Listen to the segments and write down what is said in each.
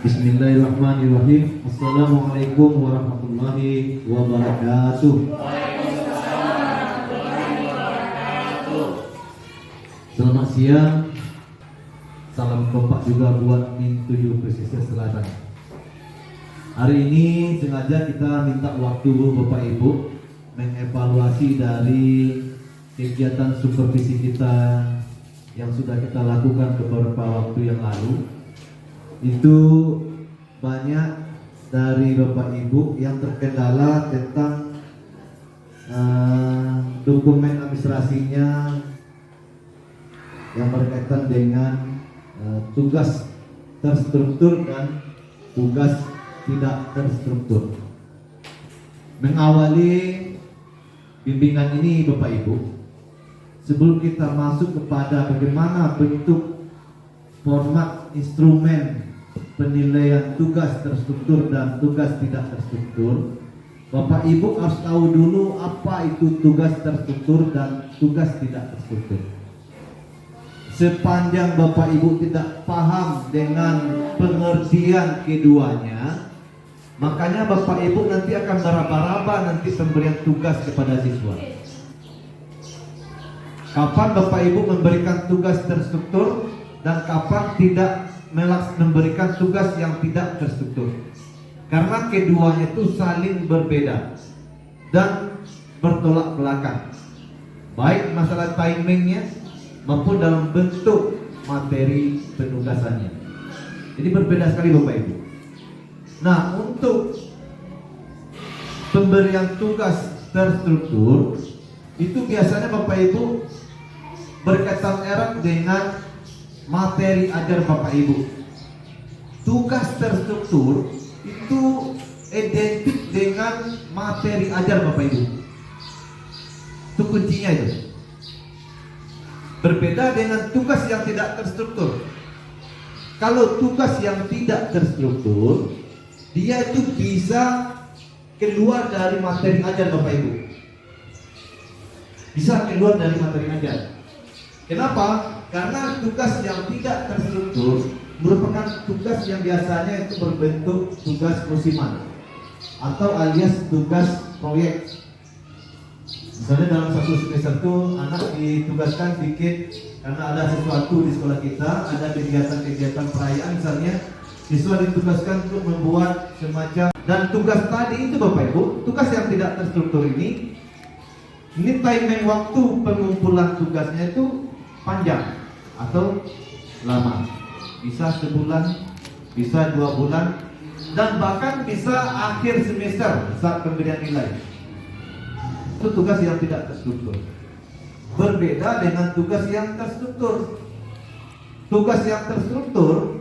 Bismillahirrahmanirrahim. Assalamualaikum warahmatullahi wabarakatuh. Selamat siang. Salam kompak juga buat Min 7 Pesisir Selatan. Hari ini sengaja kita minta waktu Bapak Ibu mengevaluasi dari kegiatan supervisi kita yang sudah kita lakukan beberapa waktu yang lalu. Itu banyak dari Bapak Ibu yang terkendala tentang dokumen administrasinya yang berkaitan dengan tugas terstruktur dan tugas tidak terstruktur. Mengawali bimbingan ini Bapak Ibu, sebelum kita masuk kepada bagaimana bentuk format instrumen penilaian tugas terstruktur dan tugas tidak terstruktur, Bapak Ibu harus tahu dulu apa itu tugas terstruktur dan tugas tidak terstruktur. Sepanjang Bapak Ibu tidak paham dengan pengertian keduanya, makanya Bapak Ibu nanti akan meraba-raba nanti pemberian tugas kepada siswa. Kapan Bapak Ibu memberikan tugas terstruktur dan kapan tidak memberikan tugas yang tidak terstruktur, karena keduanya itu saling berbeda dan bertolak belakang, baik masalah timingnya maupun dalam bentuk materi penugasannya. Jadi berbeda sekali Bapak Ibu. Nah, untuk pemberian tugas terstruktur itu biasanya Bapak Ibu berkaitan erat dengan materi ajar Bapak Ibu. Tugas terstruktur itu identik dengan materi ajar Bapak Ibu. Itu kuncinya itu. Berbeda dengan tugas yang tidak terstruktur. Kalau tugas yang tidak terstruktur, dia itu bisa keluar dari materi ajar Bapak Ibu. Bisa keluar dari materi ajar. Kenapa? Karena tugas yang tidak terstruktur merupakan tugas yang biasanya itu berbentuk tugas musiman atau alias tugas proyek. Misalnya dalam satu semester itu anak ditugaskan bikin, karena ada sesuatu di sekolah kita, ada kegiatan-kegiatan perayaan misalnya, siswa ditugaskan untuk membuat semacam, dan tugas tadi itu Bapak Ibu, tugas yang tidak terstruktur ini timing waktu pengumpulan tugasnya itu panjang atau lama, bisa sebulan, bisa 2 bulan, dan bahkan bisa akhir semester saat pemberian nilai. Itu tugas yang tidak terstruktur. Berbeda dengan tugas yang terstruktur. Tugas yang terstruktur,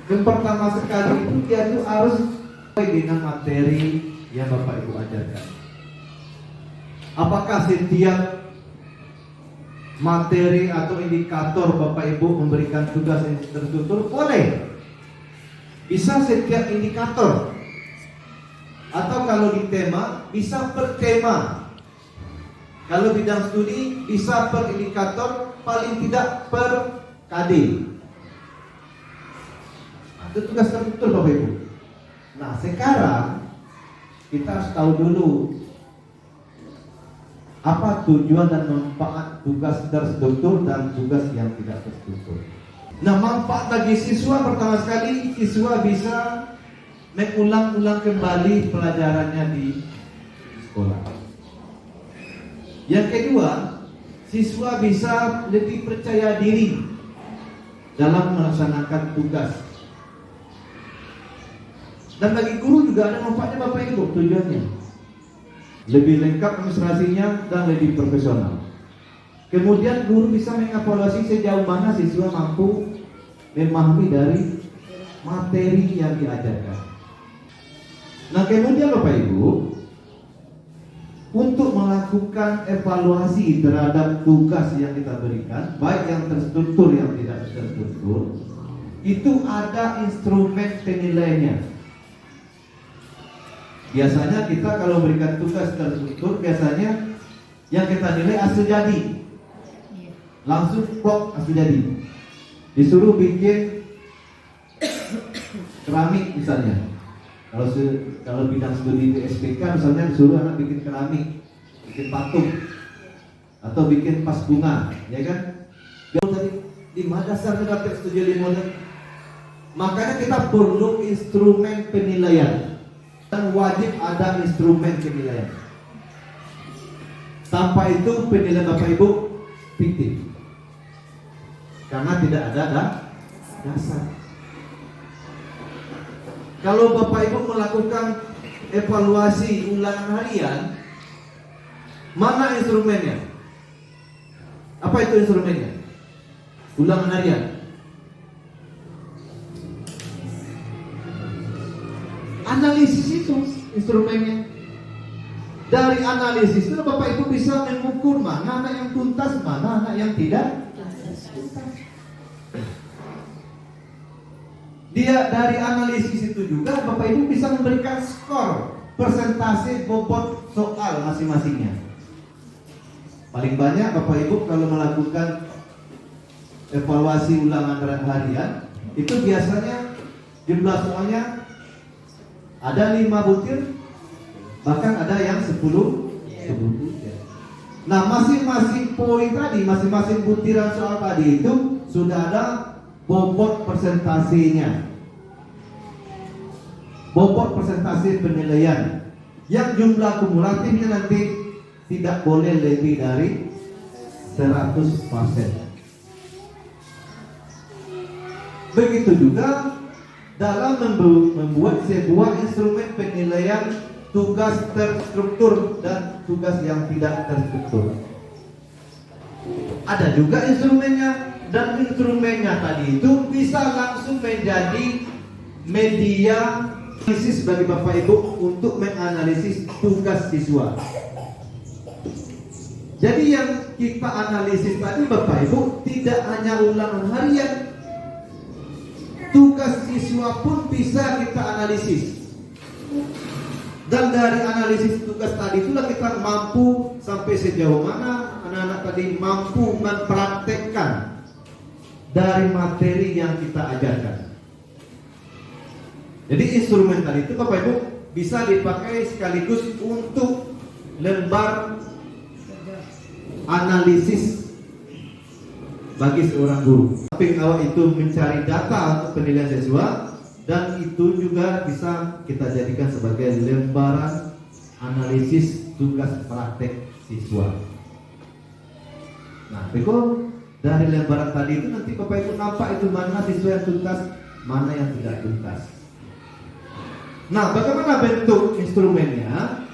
yang pertama sekali itu dia itu harus sesuai dengan materi yang Bapak Ibu ajarkan. Apakah setiap materi atau indikator Bapak Ibu memberikan tugas yang terstruktur? Boleh. Bisa setiap indikator. Atau kalau di tema, bisa per tema. Kalau bidang studi, bisa per indikator, paling tidak per KD. Itu tugas terstruktur Bapak Ibu. Nah, sekarang kita harus tahu dulu apa tujuan dan manfaat tugas terstruktur dan tugas yang tidak terstruktur. Nah, manfaat bagi siswa pertama sekali, siswa bisa mengulang-ulang kembali pelajarannya di sekolah. Yang kedua, siswa bisa lebih percaya diri dalam melaksanakan tugas. Dan bagi guru juga ada manfaatnya Bapak Ibu, tujuannya lebih lengkap administrasinya dan lebih profesional. Kemudian guru bisa mengevaluasi sejauh mana siswa mampu memahami dari materi yang diajarkan. Nah, kemudian Bapak Ibu, untuk melakukan evaluasi terhadap tugas yang kita berikan, baik yang terstruktur yang tidak terstruktur, itu ada instrumen penilaiannya. Biasanya kita kalau berikan tugas terstruktur, biasanya yang kita nilai hasil jadi, langsung kok hasil jadi. Disuruh bikin keramik misalnya. Kalau bidang studi di SPK misalnya disuruh anak bikin keramik, bikin patung, atau bikin pas bunga, ya kan? Tadi di dasar negatif studi modern. Makanya kita perlu instrumen penilaian dan wajib ada instrumen penilaian. Tanpa itu penilaian Bapak Ibu fiktif, karena tidak ada dasar. Kalau Bapak Ibu melakukan evaluasi ulangan harian, mana instrumennya? Apa itu instrumennya? Ulangan harian. Analisis itu instrumennya. Dari analisis itu Bapak Ibu bisa mengukur mana anak yang tuntas, mana anak yang tidak tuntas. Dia dari analisis itu juga Bapak Ibu bisa memberikan skor, persentase bobot soal masing-masingnya. Paling banyak Bapak Ibu kalau melakukan evaluasi ulangan harian itu biasanya jumlah soalnya ada 5 butir, bahkan ada yang 10 butir. Nah, masing-masing poin tadi, masing-masing butiran soal tadi itu sudah ada bobot persentasenya, bobot persentase penilaian, yang jumlah kumulatifnya nanti tidak boleh lebih dari 100%. Begitu juga dalam membuat sebuah instrumen penilaian tugas terstruktur dan tugas yang tidak terstruktur. Ada juga instrumennya, dan instrumennya tadi itu bisa langsung menjadi media analisis bagi Bapak Ibu untuk menganalisis tugas siswa. Jadi yang kita analisis tadi Bapak Ibu tidak hanya ulangan harian, tugas siswa pun bisa kita analisis. Dan dari analisis tugas tadi itulah kita mampu sampai sejauh mana anak-anak tadi mampu mempraktekkan dari materi yang kita ajarkan. Jadi instrumen tadi itu Bapak Ibu bisa dipakai sekaligus untuk lembar analisis bagi seorang guru. Tapi kalau itu mencari data untuk penilaian siswa, dan itu juga bisa kita jadikan sebagai lembaran analisis tugas praktek siswa. Nah, Beko, dari lembaran tadi itu nanti Bapak Ibu nampak itu mana siswa yang tuntas, mana yang tidak tuntas. Nah, bagaimana bentuk instrumennya?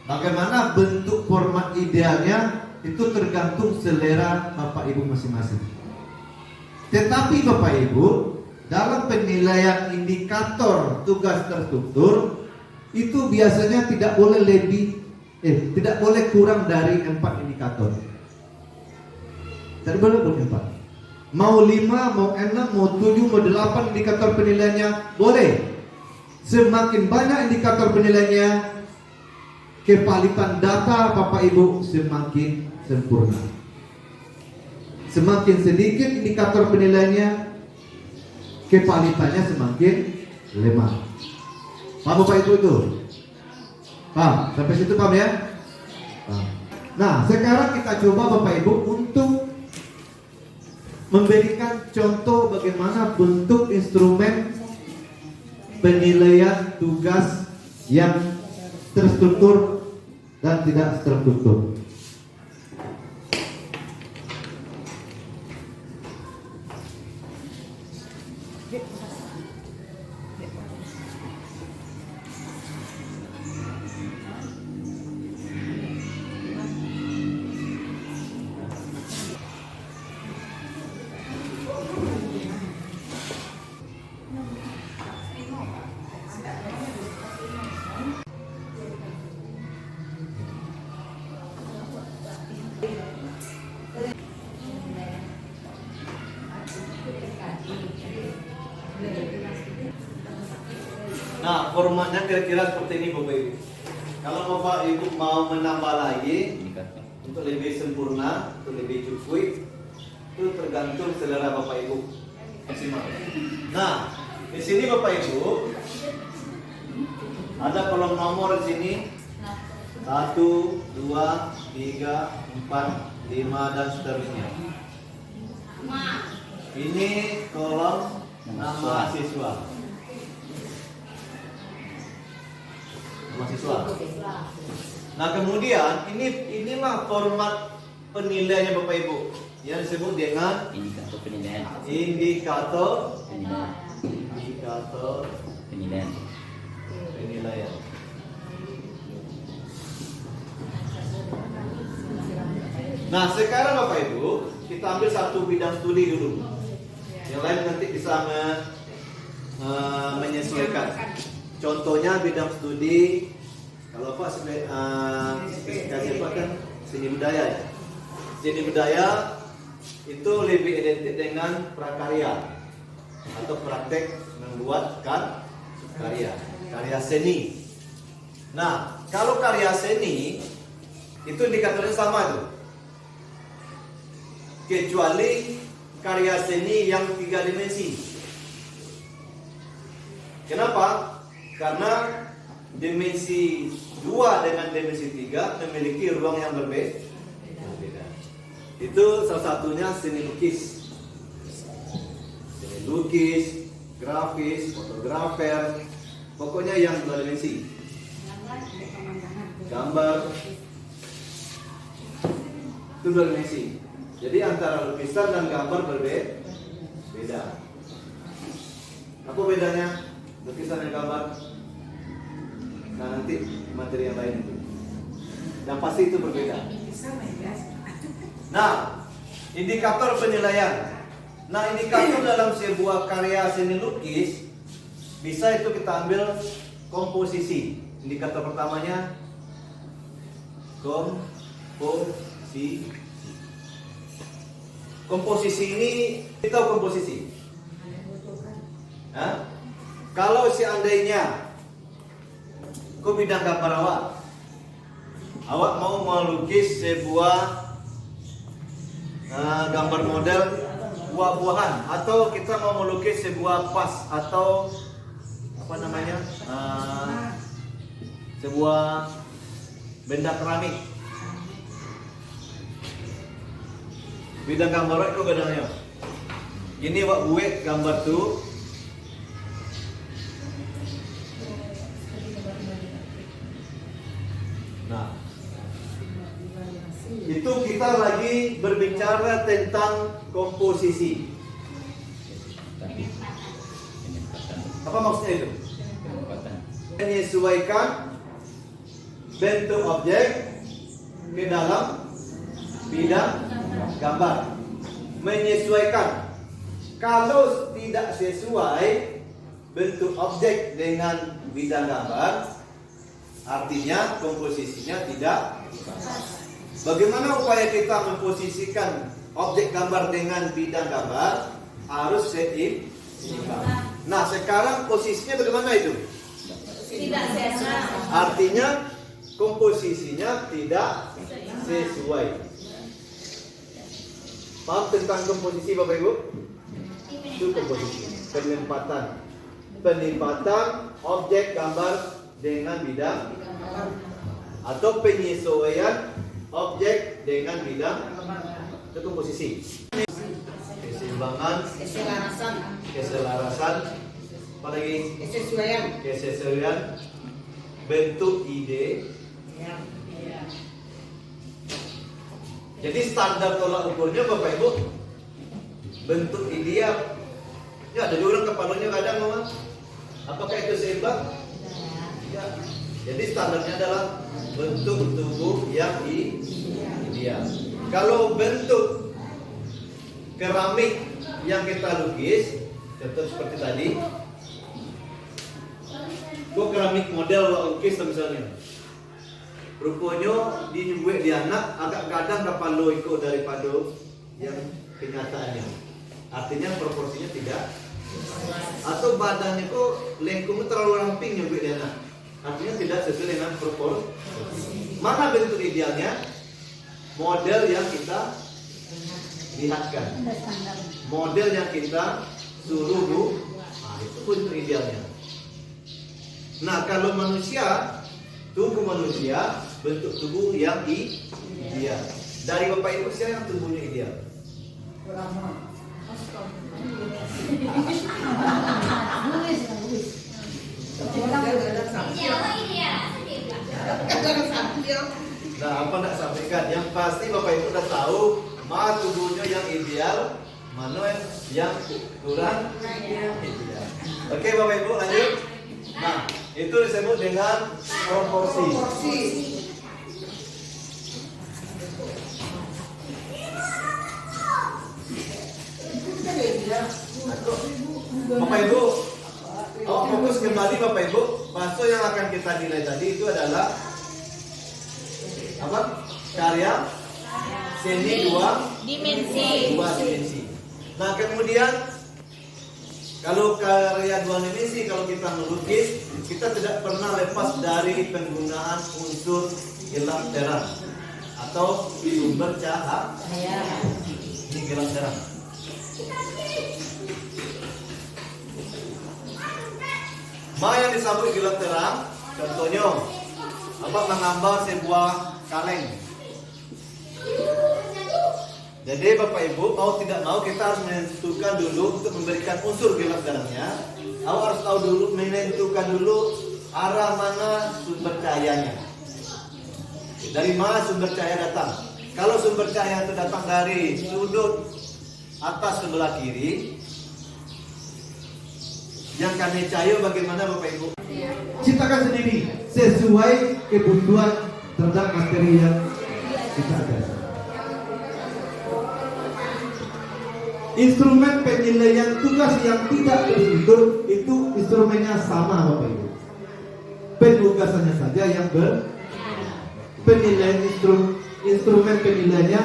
Bagaimana bentuk format idealnya? Itu tergantung selera Bapak Ibu masing-masing. Tetapi Bapak Ibu, dalam penilaian indikator tugas terstruktur itu biasanya tidak boleh tidak boleh kurang dari 4 indikator. Tidak boleh lebih 4. Mau 5, mau 6, mau 7, mau 8 indikator penilaiannya boleh. Semakin banyak indikator penilaiannya, kevalitan data Bapak Ibu semakin sempurna. Semakin sedikit indikator penilaiannya, kevalitannya semakin lemah. Paham Bapak Ibu itu? Paham? Sampai situ paham ya? Paham. Nah, sekarang kita coba Bapak Ibu untuk memberikan contoh bagaimana bentuk instrumen penilaian tugas yang terstruktur dan tidak terstruktur. Nah, formatnya kira-kira seperti ini Bapak Ibu. Kalau Bapak Ibu mau menambah lagi untuk lebih sempurna, untuk lebih cukup, itu tergantung selera Bapak Ibu maksimal. Nah, Di sini Bapak Ibu ada kolom nomor di sini 1, 2, 3, 4, 5 dan seterusnya. Ini kolom nama siswa. Nama siswa. Nah kemudian inilah format penilaiannya Bapak Ibu yang disebut dengan Indikator penilaian. indikator Penilaian. penilaian. Nah sekarang Bapak Ibu kita ambil satu bidang studi dulu. Yang lain nanti bisa menyesuaikan. Contohnya bidang studi kalau Pak spesifikasi Pak kan seni budaya ya. Seni budaya itu lebih identik dengan prakarya atau praktek membuat karya seni. Nah, kalau karya seni itu indikatornya sama tuh. Kecuali karya seni yang 3 dimensi. Kenapa? Karena dimensi 2 dengan dimensi 3 memiliki ruang yang berbeda. Itu salah satunya seni lukis. Seni lukis, grafis, fotografer, pokoknya yang 2 dimensi. Gambar itu 2 dimensi. Jadi antara lukisan dan gambar berbeda. Apa bedanya lukisan dan gambar? Nah nanti materi yang lain itu. Dan pasti itu berbeda. Nah, indikator penilaian. Nah, indikator dalam sebuah karya seni lukis bisa itu kita ambil komposisi. Indikator pertamanya komposisi. Komposisi ini kita tahu komposisi. Hah? Kalau seandainya kau bidang gambar awak mau melukis sebuah gambar model buah-buahan atau kita mau melukis sebuah vas atau apa namanya sebuah benda keramik. Bidang gambar itu bedanya. Ini wak buat gambar tuh. Nah, itu kita lagi berbicara tentang komposisi. Apa maksudnya itu? Menyesuaikan bentuk objek ke dalam bidang gambar. Menyesuaikan. Kalau tidak sesuai bentuk objek dengan bidang gambar, artinya komposisinya tidak. Bagaimana upaya kita memposisikan objek gambar dengan bidang gambar? Harus seimbang. Nah, sekarang posisinya bagaimana itu? Tidak sesuai. Artinya komposisinya tidak sesuai. Paham tentang komposisi Bapak Ibu? Itu komposisi. Penempatan objek gambar dengan bidang atau penyesuaian objek dengan bidang itu komposisi. Keseimbangan, keselarasan, apalagi kesesuaian bentuk ide. Jadi standar tolak ukurnya Bapak Ibu bentuk ideal. Ya ada orang kepalanya kadang ngomong, apakah itu seimbang? Ya. Jadi standarnya adalah bentuk tubuh yang ideal. Kalau bentuk keramik yang kita lukis, contoh seperti tadi, gua keramik model lukis misalnya. Rupanya dibuat di anak agak kadang kepala ikut daripada yang kenyataannya. Artinya proporsinya tidak. Atau badannya kok lengkungnya terlalu ramping nyebut di anak. Artinya tidak sesuai dengan proporsi. Mana bentuk idealnya? Model yang kita lihatkan. Model yang kita suruh itu bentuk idealnya. Nah, kalau manusia, tubuh manusia bentuk tubuh yang ideal. Dari Bapak Ibu siapa yang tubuhnya ideal? Nah, apa nak sampaikan? Yang pasti Bapak Ibu udah tahu mana tubuhnya yang ideal, mana yang kurang ideal. Oke Bapak Ibu lanjut. Nah, itu disebut dengan proporsi. Bapak Ibu, fokus kembali Bapak Ibu. Bahasa yang akan kita nilai tadi itu adalah apa? Karya seni dua Dimensi. dimensi. Nah, kemudian kalau karya dua dimensi, kalau kita melukis, kita tidak pernah lepas dari penggunaan unsur gelap terang atau sumber cahaya. Ini gelap terang. Yang disebut gelap terang, contohnya, Bapak menggambar sebuah kaleng. Jadi Bapak Ibu mau tidak mau kita harus menentukan dulu untuk memberikan unsur gelap terangnya. Awak harus tahu dulu, menentukan dulu arah mana sumber cahayanya. Dari mana sumber cahaya datang? Kalau sumber cahaya itu datang dari sudut atas sebelah kiri, yang kami cahaya bagaimana Bapak Ibu? Ciptakan sendiri sesuai kebutuhan terhadap materi yang kita ada. Instrumen penilaian tugas yang tidak terstruktur itu instrumennya sama Bapak Ibu. Penugasannya saja yang penilaian instrumen penilaiannya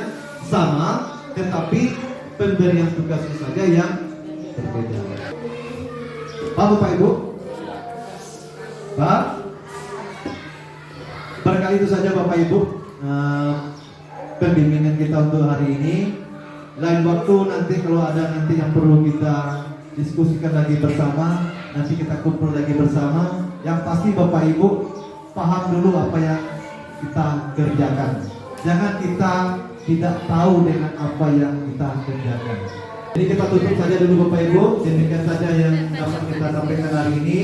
sama, tetapi pemberian tugasnya saja yang berbeda. Pak Bapak Ibu? Pak? Barangkali itu saja Bapak Ibu pembimbingan kita untuk hari ini. Lain waktu nanti kalau ada nanti yang perlu kita diskusikan lagi bersama, nanti kita kumpul lagi bersama. Yang pasti Bapak Ibu paham dulu apa yang kita kerjakan. Jangan kita tidak tahu dengan apa yang kita kerjakan. Jadi kita tutup saja dulu Bapak Ibu. Demikian saja yang dapat kita sampaikan hari ini.